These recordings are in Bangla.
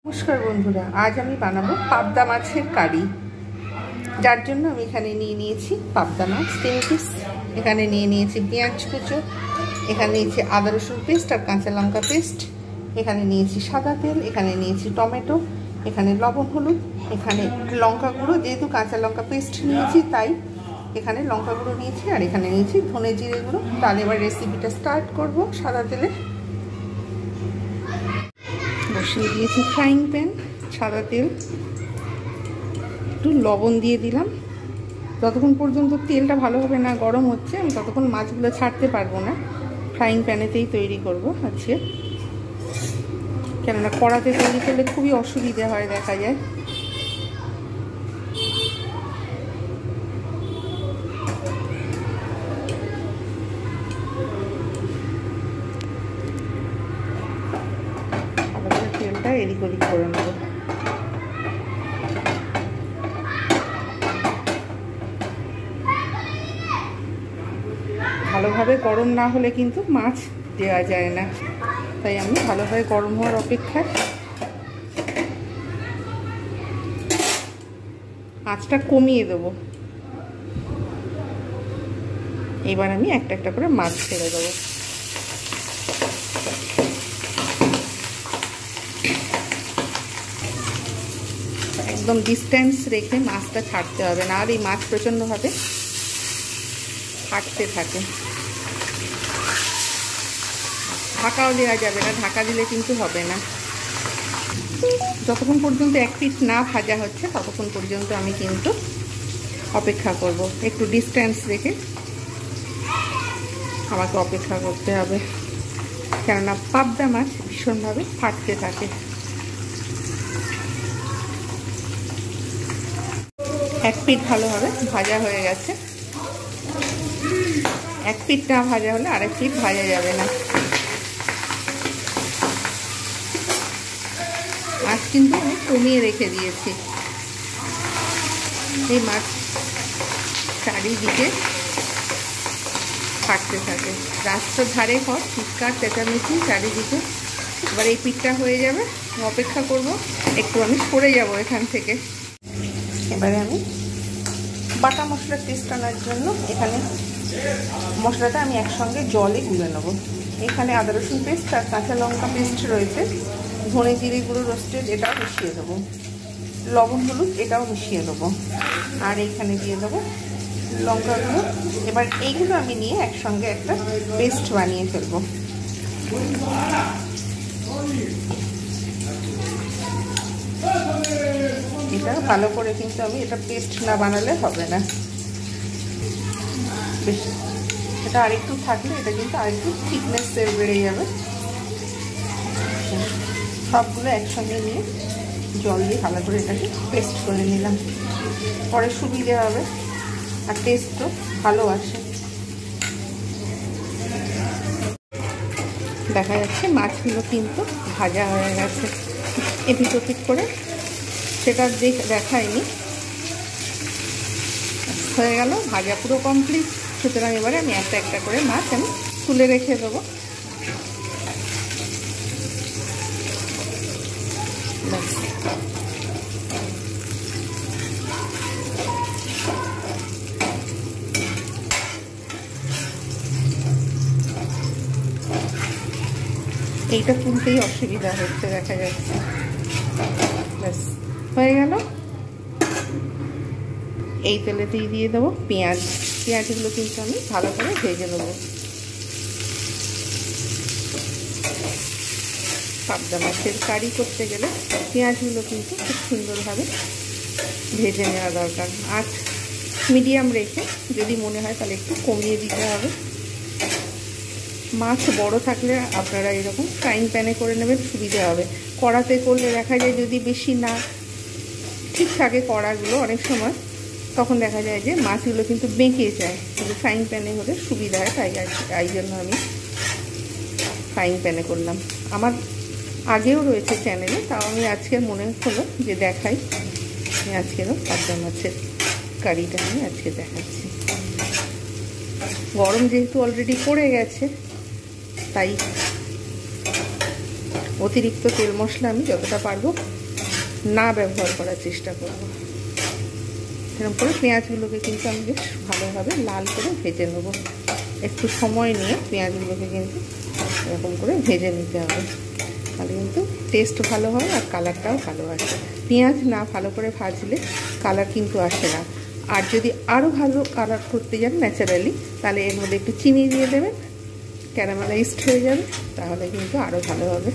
নমস্কার বন্ধুরা, আজ আমি বানাবো পাবদা মাছের কারি। যার জন্য আমি এখানে নিয়ে নিয়েছি পাবদা মাছ 3 পিস, এখানে নিয়ে নিয়েছি পেঁয়াজ কুচো, এখানে নিয়েছি আদা রসুন পেস্ট আর কাঁচা লঙ্কা পেস্ট, এখানে নিয়েছি সাদা তেল, এখানে নিয়েছি টমেটো, এখানে লবণ হলুদ, এখানে লঙ্কা গুঁড়ো, যেহেতু কাঁচা লঙ্কা পেস্ট নিয়েছি তাই এখানে লঙ্কা গুঁড়ো নিয়েছি, আর এখানে নিয়েছি ধনে জিরে গুঁড়ো। তাহলে এবার রেসিপিটা স্টার্ট করব। সাদা তেলে বসিয়ে দিয়েছি ফ্রাইং প্যান, সাদা তেল, একটু লবণ দিয়ে দিলাম। যতক্ষণ পর্যন্ত তেলটা ভালোভাবে না গরম হচ্ছে আমি ততক্ষণ মাছগুলো ছাড়তে পারবো না। ফ্রাইং প্যানেতেই তৈরি করব আজকে, কেননা কড়াতে তৈরি করলে খুবই অসুবিধা হয়, দেখা যায়। তেলটা এদিক ওদিক করে নেব। ভালোভাবে গরম না হলে কিন্তু মাছ দেওয়া যায় না, তাই আমি ভালোভাবে গরম হওয়ার অপেক্ষায় আঁচটা কমিয়ে দেবো। এবার আমি একটা একটা করে মাছ ছেড়ে দেবো। একদম ডিস্টেন্স রেখে মাছটা ছাড়তে হবে, না আর এই মাছ প্রচণ্ডভাবে ফাটতে থাকে। ঢাকাও দেওয়া যাবে না, ঢাকা দিলে কিন্তু হবে না। যতক্ষণ পর্যন্ত এক পিঠ না ভাজা হচ্ছে ততক্ষণ পর্যন্ত আমি কিন্তু অপেক্ষা করব। একটু ডিস্টেন্স রেখে আমাকে অপেক্ষা করতে হবে, কেননা পাবদা মাছ ভীষণভাবে ফাটতে থাকে। এক পিঠ ভালোভাবে ভাজা হয়ে গেছে। এক পিঠ না ভাজা হলে আরেক পিঠ ভাজা যাবে না। মাছ কিন্তু আমি কমিয়ে রেখে দিয়েছি। এই মাছ চারিদিকে ফাটতে থাকে, রাস্তার ধারে হয় চিৎকার চেঁচামেচি চারিদিকে। এবার এই পিঠটা হয়ে যাবে, অপেক্ষা করব। একটু আমি সরে যাব এখান থেকে। এবারে আমি বাটা মশলার টেস্ট আনার জন্য এখানে মশলাটা আমি একসঙ্গে জলে গুলে নেব। এখানে আদা রসুন পেস্ট আর কাঁচা লঙ্কা পেস্ট রয়েছে, ধনে জিরে গুঁড়ো রোস্টেড এটাও মিশিয়ে দেবো, লবণ হলুদ এটাও মিশিয়ে দেবো, আর এইখানে দিয়ে দেবো লঙ্কা গুঁড়ো। এবার এইগুলো আমি নিয়ে একসঙ্গে একটা পেস্ট বানিয়ে ফেলবো। এটা ভালো করে কিন্তু আমি এটা পেস্ট না বানালে হবে না। বেশ, এটা আরেকটু থাকলে এটা কিন্তু আরেকটু থিকনেস বেড়ে যাবে। সবগুলো একসঙ্গে নিয়ে জল দিয়ে ভালো করে এটাকে পেস্ট করে নিলাম, পরে সুবিধে হবে আর টেস্টও ভালো আসে। দেখা যাচ্ছে মাছগুলো কিন্তু ভাজা হয়ে গেছে এপিট ওপিট করে, সেটা দেখায়নি। হয়ে গেল ভাজা পুরো কমপ্লিট। সুতরাং এবারে আমি একটা একটা করে মাছ আমি তুলে রেখে দেবো। এইটা তুলতেই অসুবিধা হচ্ছে, দেখা যাচ্ছে। ব্যাস হয়ে গেল। এই তেলেতেই দিয়ে দেবো পেঁয়াজ। পেঁয়াজগুলো কিন্তু আমি ভালো করে ভেজে নেবো। পাবদা মাছের কারি করতে গেলে পেঁয়াজগুলো কিন্তু খুব সুন্দরভাবে ভেজে নেওয়া দরকার। আঁচ মিডিয়াম রেখে, যদি মনে হয় তাহলে একটু কমিয়ে দিতে হবে। মাছ বড় থাকলে আপনারা এরকম ফ্রাইং প্যানে করে নেবেন, সুবিধা হবে। কড়াতে করলে দেখা যায় যদি বেশি না ঠিক থাকে কড়াগুলো অনেক সময়, তখন দেখা যায় যে মাছগুলো কিন্তু বেঁকে যায়। কিন্তু ফ্রাইং প্যানে হলে সুবিধা হয়, তাই জন্য আমি ফ্রাইং প্যানে করলাম। আমার আগেও রয়েছে চ্যানেলে, তাও আমি আজকে মনে হলো যে দেখাই। আমি আজকেরও পাবদা মাছের কারিটা আমি আজকে দেখাচ্ছি। গরম যেহেতু অলরেডি পড়ে গেছে, তাই অতিরিক্ত তেল মশলা আমি যতটা পারবো না ব্যবহার করার চেষ্টা করব। এরকম করে পেঁয়াজগুলোকে কিন্তু আমি বেশ ভালোভাবে লাল করে ভেজে নেব। একটু সময় নিয়ে পেঁয়াজগুলোকে কিন্তু এরকম করে ভেজে নিতে হবে, তাহলে কিন্তু টেস্ট ভালো হয় আর কালারটাও ভালো আসে। পেঁয়াজ না ভালো করে ভাজলে কালার কিন্তু আসে না। আর যদি আরও ভালো কালার করতে যান ন্যাচারালি, তাহলে এর মধ্যে একটু চিনি দিয়ে দেবেন, ক্যারামেলাইজড হয়ে যাবে, তাহলে কিন্তু আরও ভালো হবে।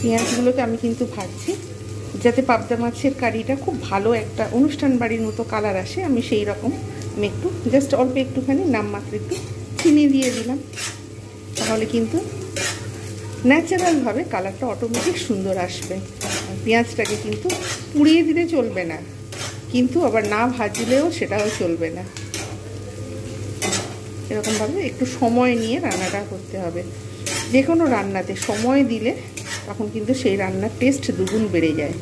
পেঁয়াজগুলোকে আমি কিন্তু ভাজছি যাতে পাবদা মাছের কারিটা খুব ভালো একটা অনুষ্ঠান বাড়ির মতো কালার আসে। আমি সেই রকম আমি একটু জাস্ট অল্প একটুখানি নামমাত্র একটু চিনি দিয়ে দিলাম, তাহলে কিন্তু ন্যাচারালভাবে কালারটা অটোমেটিক সুন্দর আসবে। পেঁয়াজটাকে কিন্তু পুড়িয়ে দিলে চলবে না, কিন্তু আবার না ভাজলেও সেটাও চলবে না। এরকমভাবে একটু সময় নিয়ে রান্নাটা করতে হবে। যে কোনো রান্নাতে সময় দিলে তখন কিন্তু সেই রান্নার টেস্ট দুগুণ বেড়ে যায়।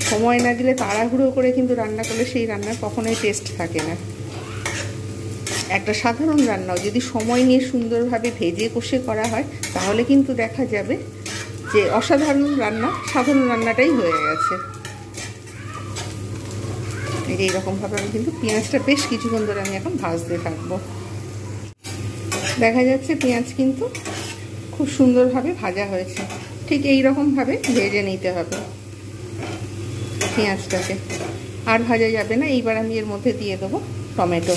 সময় না দিলে তাড়াহুড়ো করে কিন্তু রান্না করলে সেই রান্নার কখনোই টেস্ট থাকে না। একটা সাধারণ রান্নাও যদি সময় নিয়ে সুন্দরভাবে ভেজে কষে করা হয়, তাহলে কিন্তু দেখা যাবে যে অসাধারণ রান্না সাধারণ রান্নাটাই হয়ে গেছে। এইরকমভাবে আমি কিন্তু পেঁয়াজটা বেশ কিছুক্ষণ ধরে আমি এখন ভাজতে থাকবো। দেখা যাচ্ছে পেঁয়াজ কিন্তু খুব সুন্দরভাবে ভাজা হয়েছে। ঠিক এই রকমভাবে ভেজে নিতে হবে পেঁয়াজটাকে, আর ভাজা যাবে না। এইবার আমি এর মধ্যে দিয়ে দেবো টমেটো।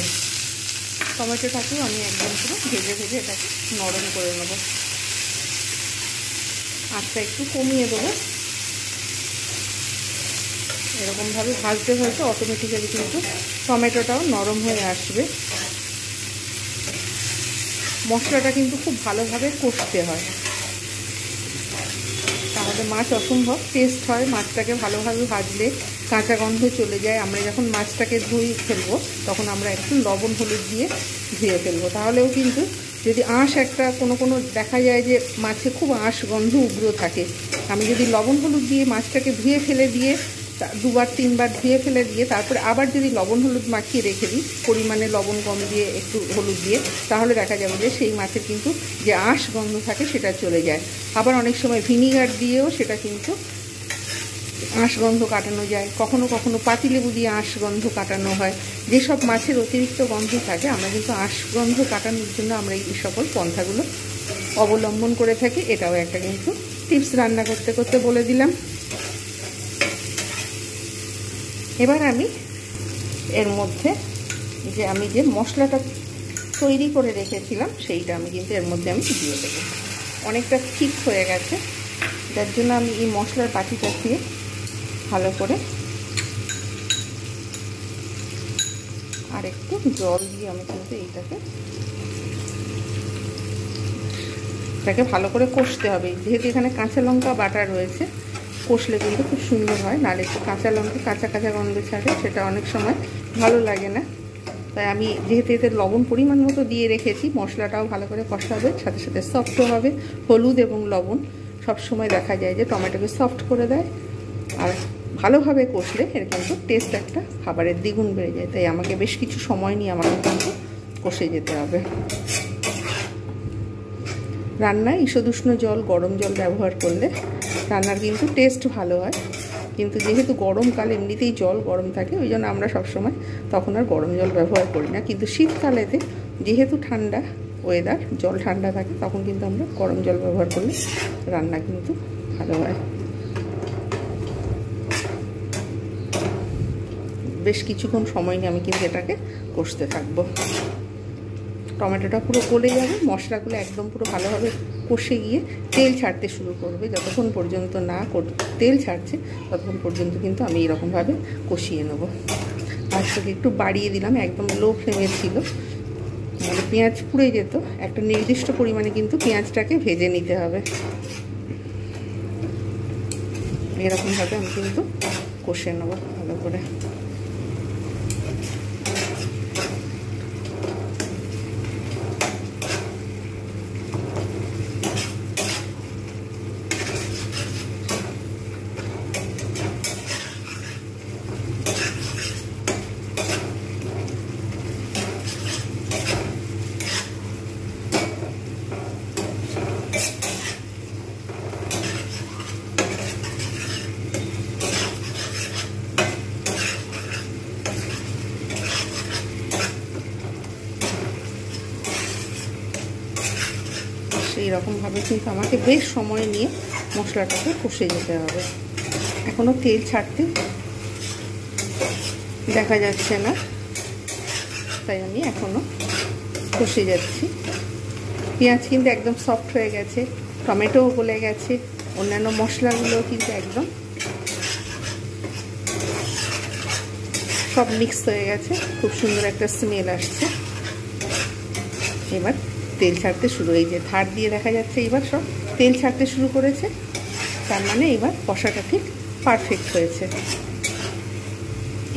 টমেটোটাকেও আমি একদম পুরো ভেজে ভেজে এটাকে নরম করে নেব। আঁচটা একটু কমিয়ে দেবো। এরকমভাবে ভাজতে ভাজতে অটোমেটিক্যালি কিন্তু টমেটোটাও নরম হয়ে আসবে। মশলাটা কিন্তু খুব ভালোভাবে কষতে হয়, তাহলে মাছ অসম্ভব টেস্ট হয়। মাছটাকে ভালোভাবে ভাজলে কাঁচা গন্ধ চলে যায়। আমরা যখন মাছটাকে ধুয়ে ফেলবো তখন আমরা একটু লবণ হলুদ দিয়ে ধুয়ে ফেলবো, তাহলেও কিন্তু যদি আঁশ একটা কোনো দেখা যায় যে মাছে খুব আঁশ গন্ধ উগ্র থাকে, আমি যদি লবণ হলুদ দিয়ে মাছটাকে ধুয়ে ফেলে দিয়ে দুবার তিনবার ধুয়ে ফেলে দিয়ে তারপরে আবার যদি লবণ হলুদ মাখিয়ে রেখে দিই, পরিমাণে লবণ কম দিয়ে একটু হলুদ দিয়ে, তাহলে দেখা যাবে যে সেই মাছের কিন্তু যে আঁশ গন্ধ থাকে সেটা চলে যায়। আবার অনেক সময় ভিনিগার দিয়েও সেটা কিন্তু আঁশ গন্ধ কাটানো যায়। কখনো কখনো পাতিলেবু দিয়ে আঁশ গন্ধ কাটানো হয়। যেসব মাছের অতিরিক্ত গন্ধ থাকে আমরা কিন্তু আঁশ গন্ধ কাটানোর জন্য আমরা এই সকল পন্থাগুলো অবলম্বন করে থাকি। এটাও একটা কিন্তু টিপস রান্না করতে করতে বলে দিলাম। এবার আমি এর মধ্যে যে আমি যে মশলাটা তৈরি করে রেখেছিলাম সেইটা আমি কিন্তু এর মধ্যে আমি দিয়ে দেবো। অনেকটা ঠিক হয়ে গেছে, যার জন্য আমি এই মশলার বাটিটা দিয়ে ভালো করে আর একটু জল দিয়ে আমি কিন্তু এটাকে ভালো করে কষতে হবে। যেহেতু এখানে কাঁচা লঙ্কা বাটা রয়েছে, কষলে কিন্তু খুব সুন্দর হয়, নাহলে একটু কাঁচা লঙ্কা কাঁচা কাঁচা গন্ধ ছাড়ে, সেটা অনেক সময় ভালো লাগে না। তাই আমি যেহেতু এতে লবণ পরিমাণ মতো দিয়ে রেখেছি, মশলাটাও ভালো করে কষা হবে, সাথে সাথে সফটও হবে। হলুদ এবং লবণ সবসময় দেখা যায় যে টমেটোকে সফট করে দেয়, আর ভালোভাবে কষলে এর কিন্তু টেস্ট একটা খাবারের দ্বিগুণ বেড়ে যায়। তাই আমাকে বেশ কিছু সময় নিয়ে আমাকে কিন্তু কষে যেতে হবে। রান্নায় ঈষদুষ্ণ জল, গরম জল ব্যবহার করলে রান্নার কিন্তু টেস্ট ভালো হয়। কিন্তু যেহেতু গরমকাল এমনিতেই জল গরম থাকে, ওই জন্য আমরা সবসময় তখন আর গরম জল ব্যবহার করি না। কিন্তু শীতকালেতে যেহেতু ঠান্ডা ওয়েদার, জল ঠান্ডা থাকে, তখন কিন্তু আমরা গরম জল ব্যবহার করলে রান্না কিন্তু ভালো হয়। বেশ কিছুক্ষণ সময় নিয়ে আমি কিন্তু এটাকে কষতে থাকবো। টমেটোটা পুরো গলে যাবে, মশলাগুলো একদম পুরো ভালোভাবে কষে গিয়ে তেল ছাড়তে শুরু করবে। যতক্ষণ পর্যন্ত না তেল ছাড়ছে ততক্ষণ পর্যন্ত কিন্তু আমি এরকমভাবে কষিয়ে নেব। আজকে একটু বাড়িয়ে দিলাম, একদম লো ফ্লেমে ছিল, মানে পেঁয়াজ পুড়ে যেত। একটা নির্দিষ্ট পরিমাণে কিন্তু পেঁয়াজটাকে ভেজে নিতে হবে। এরকমভাবে আমি কিন্তু কষে নেব ভালো করে। এইরকমভাবে কিন্তু আমাকে বেশ সময় নিয়ে মশলাটাকে কষে যেতে হবে। এখনও তেল ছাড়তে দেখা যাচ্ছে না, তাই আমি এখনও কষে যাচ্ছি। পেঁয়াজ কিন্তু একদম সফট হয়ে গেছে, টমেটোও গলে গেছে, অন্যান্য মশলাগুলোও কিন্তু একদম সব মিক্স হয়ে গেছে, খুব সুন্দর একটা স্মেল আসছে। এবার তেল ছাড়তে শুরু, এই যে ধার দিয়ে দেখা যাচ্ছে এবার সব তেল ছাড়তে শুরু করেছে, তার মানে এবার কষাটা ঠিক পারফেক্ট হয়েছে।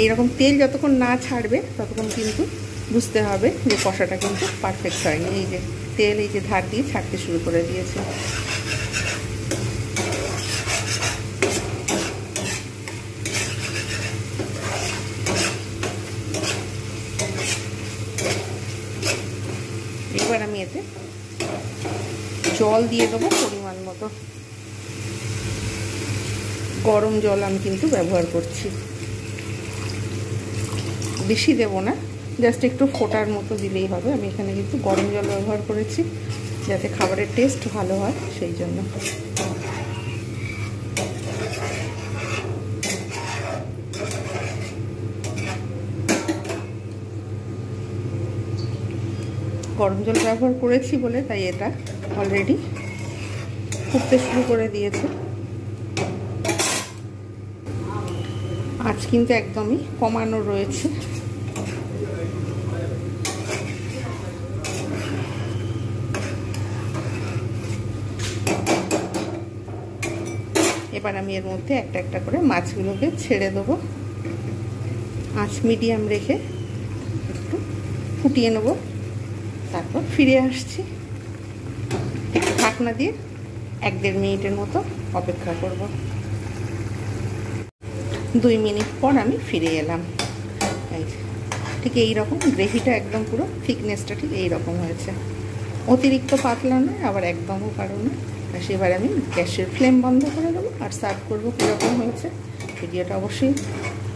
এইরকম তেল যতক্ষণ না ছাড়বে ততক্ষণ কিন্তু বুঝতে হবে যে কষাটা কিন্তু পারফেক্ট হয়নি। এই যে তেল এই যে ধার দিয়ে ছাড়তে শুরু করে দিয়েছে। এবার আমি এতে জল দিয়ে দেবো পরিমাণ মতো। গরম জল আমি কিন্তু ব্যবহার করছি, বেশি দেব না, জাস্ট একটু ফোটার মতো দিলেই হবে। আমি এখানে কিন্তু গরম জল ব্যবহার করেছি যাতে খাবারের টেস্ট ভালো হয়, সেই জন্য। গরম জল ব্যবহার করেছি বলে তাই এটা অলরেডি ফুটতে শুরু করে দিয়েছে। আঁচ কিন্তু একদমই কমানো রয়েছে। এবার আমি এর মধ্যে একটা একটা করে মাছগুলোকে ছেড়ে দেবো। আঁচ মিডিয়াম রেখে একটু ফুটিয়ে নেব, তারপর ফিরে আসছি। একটু ঢাকনা দিয়ে 1-1.5 মিনিটের মতো অপেক্ষা করব। 2 মিনিট পর আমি ফিরে এলাম। ঠিক এই রকম গ্রেভিটা একদম পুরো থিকনেসটা ঠিক এই রকম হয়েছে, অতিরিক্ত পাতলা নয় আবার একদমও পারো না। সেবার আমি গ্যাসের ফ্লেম বন্ধ করে দেবো আর সার্ভ করবো। কীরকম হয়েছে ভিডিওটা অবশ্যই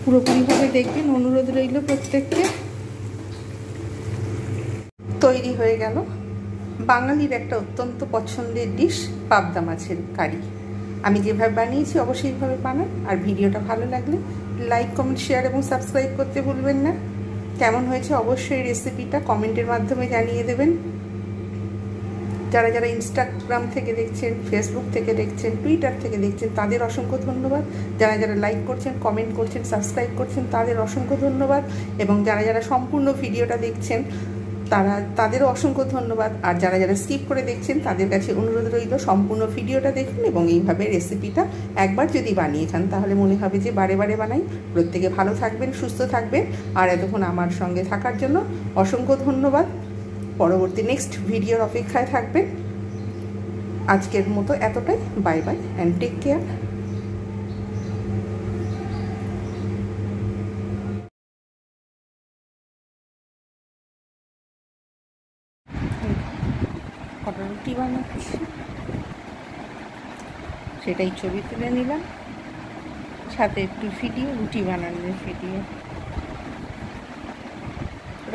পুরোপুরিভাবে দেখবেন, অনুরোধ রইল প্রত্যেককে। তৈরি হয়ে গেল বাঙালির একটা অত্যন্ত পছন্দের ডিশ, পাবদা মাছের কারি। আমি যেভাবে বানিয়েছি অবশ্যই এইভাবে বানান। আর ভিডিওটা ভালো লাগলে লাইক, কমেন্ট, শেয়ার এবং সাবস্ক্রাইব করতে ভুলবেন না। কেমন হয়েছে অবশ্যই রেসিপিটা কমেন্টের মাধ্যমে জানিয়ে দেবেন। যারা যারা ইনস্টাগ্রাম থেকে দেখছেন, ফেসবুক থেকে দেখছেন, টুইটার থেকে দেখছেন, তাদের অসংখ্য ধন্যবাদ। যারা যারা লাইক করছেন, কমেন্ট করছেন, সাবস্ক্রাইব করছেন, তাদের অসংখ্য ধন্যবাদ। এবং যারা যারা সম্পূর্ণ ভিডিওটা দেখছেন তাদেরও অসংখ্য ধন্যবাদ। আর যারা যারা স্কিপ করে দেখছেন তাদের কাছে অনুরোধ রইল সম্পূর্ণ ভিডিওটা দেখুন এবং এইভাবে রেসিপিটা একবার যদি বানিয়ে খান তাহলে মনে হবে যে বারে বারে বানাই। প্রত্যেকে ভালো থাকবেন, সুস্থ থাকবেন। আর এতক্ষণ আমার সঙ্গে থাকার জন্য অসংখ্য ধন্যবাদ। পরবর্তী নেক্সট ভিডিওর অপেক্ষায় থাকবেন। আজকের মতো এতটাই। Bye bye and take care. কটা রুটি বানাচ্ছি সেটাই ছবি তুলে নিলাম, সাথে একটু ভিডিও, রুটি বানানোর ভিডিও।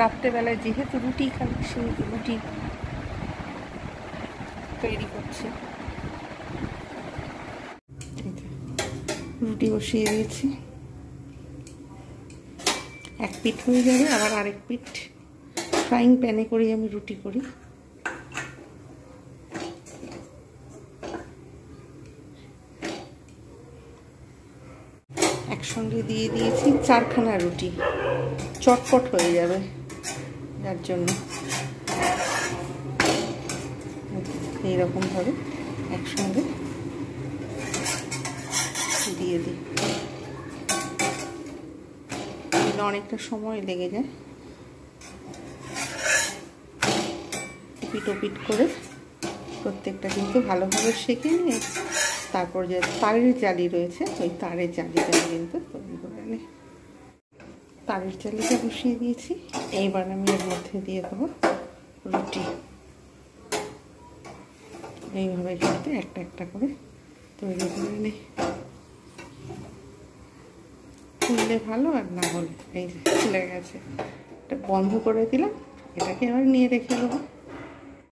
রাত্রেবেলায় যেহেতু রুটি খাই সেহেতু রুটি তৈরি করছি। রুটি বসিয়ে দিয়েছি, এক পিঠ হয়ে যাবে, আবার আরেক পিঠ ফ্রাইং প্যানে করে আমি রুটি করি। একসঙ্গে দিয়ে দিয়েছি 4খানা রুটি, চটপট হয়ে যাবে, যার জন্য এইরকমভাবে একসঙ্গে দিয়ে দিই। অনেকটা সময় লেগে যায়। পিট ওপিট করে প্রত্যেকটা কিন্তু ভালোভাবে সেঁকে নিয়ে তারপর যে তারের জালি রয়েছে ওই তারের জালিটা কিন্তু তৈরি করে নিই। তারের জালিটা বসিয়ে দিয়েছি। এইবার আমি এর মধ্যে দিয়ে দেবো রুটি। এইভাবে কিন্তু একটা একটা করে তৈরি করে নিই। খুললে ভালো, আর না হলে এই যে খুলে গেছে, এটা বন্ধ করে দিলাম। এটাকে আবার নিয়ে রেখে দেবো।